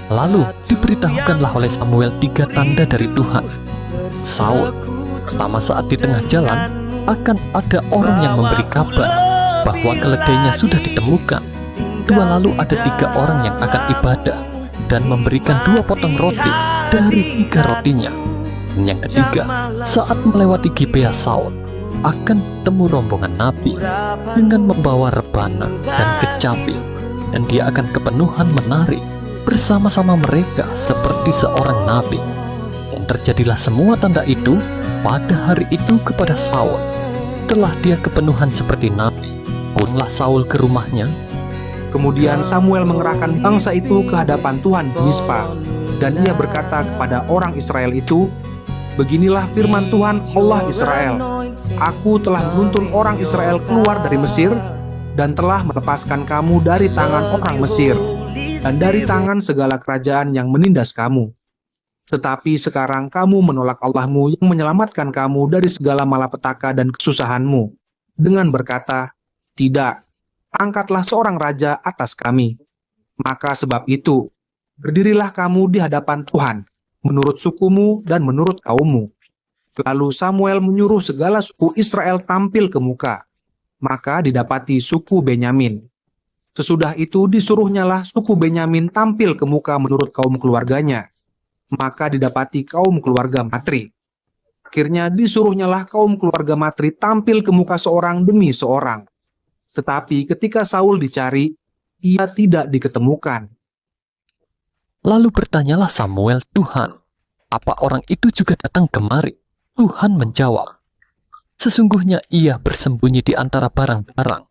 Lalu diberitahukanlah oleh Samuel 3 tanda dari Tuhan. Saul, pertama saat di tengah jalan, akan ada orang yang memberi kabar bahwa keledainya sudah ditemukan. Lalu ada 3 orang yang akan ibadah dan memberikan 2 potong roti dari 3 rotinya. Dan yang ketiga, saat melewati Gibea Saul, akan temu rombongan nabi dengan membawa rebana dan kecapi, dan dia akan kepenuhan menari bersama-sama mereka seperti seorang nabi. Dan terjadilah semua tanda itu pada hari itu kepada Saul. Setelah dia kepenuhan seperti nabi, pulanglah Saul ke rumahnya. Kemudian Samuel mengerahkan bangsa itu ke hadapan Tuhan di Mispa, dan ia berkata kepada orang Israel itu, "Beginilah firman Tuhan Allah Israel, Aku telah menuntun orang Israel keluar dari Mesir, dan telah melepaskan kamu dari tangan orang Mesir, dan dari tangan segala kerajaan yang menindas kamu. Tetapi sekarang kamu menolak Allahmu yang menyelamatkan kamu dari segala malapetaka dan kesusahanmu, dengan berkata, 'Tidak, angkatlah seorang raja atas kami.' Maka sebab itu, berdirilah kamu di hadapan Tuhan, menurut sukumu dan menurut kaummu." Lalu Samuel menyuruh segala suku Israel tampil ke muka. Maka didapati suku Benyamin. Sesudah itu disuruhnyalah suku Benyamin tampil ke muka menurut kaum keluarganya. Maka didapati kaum keluarga Matri. Akhirnya disuruhnyalah kaum keluarga Matri tampil ke muka seorang demi seorang. Tetapi ketika Saul dicari, ia tidak diketemukan. Lalu bertanyalah Samuel Tuhan, "Apa orang itu juga datang kemari?" Tuhan menjawab, "Sesungguhnya ia bersembunyi di antara barang-barang.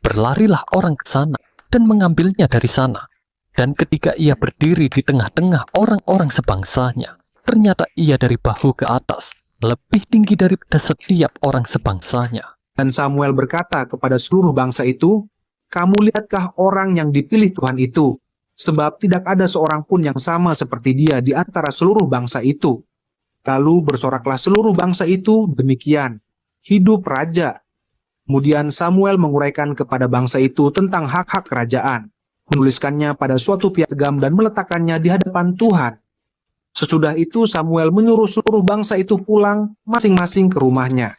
Berlarilah orang ke sana dan mengambilnya dari sana." Dan ketika ia berdiri di tengah-tengah orang-orang sebangsanya, ternyata ia dari bahu ke atas lebih tinggi daripada setiap orang sebangsanya. Dan Samuel berkata kepada seluruh bangsa itu, "Kamu lihatkah orang yang dipilih Tuhan itu? Sebab tidak ada seorang pun yang sama seperti dia di antara seluruh bangsa itu." Lalu bersoraklah seluruh bangsa itu demikian, "Hidup raja." Kemudian Samuel menguraikan kepada bangsa itu tentang hak-hak kerajaan, menuliskannya pada suatu piagam dan meletakkannya di hadapan Tuhan. Sesudah itu Samuel menyuruh seluruh bangsa itu pulang masing-masing ke rumahnya.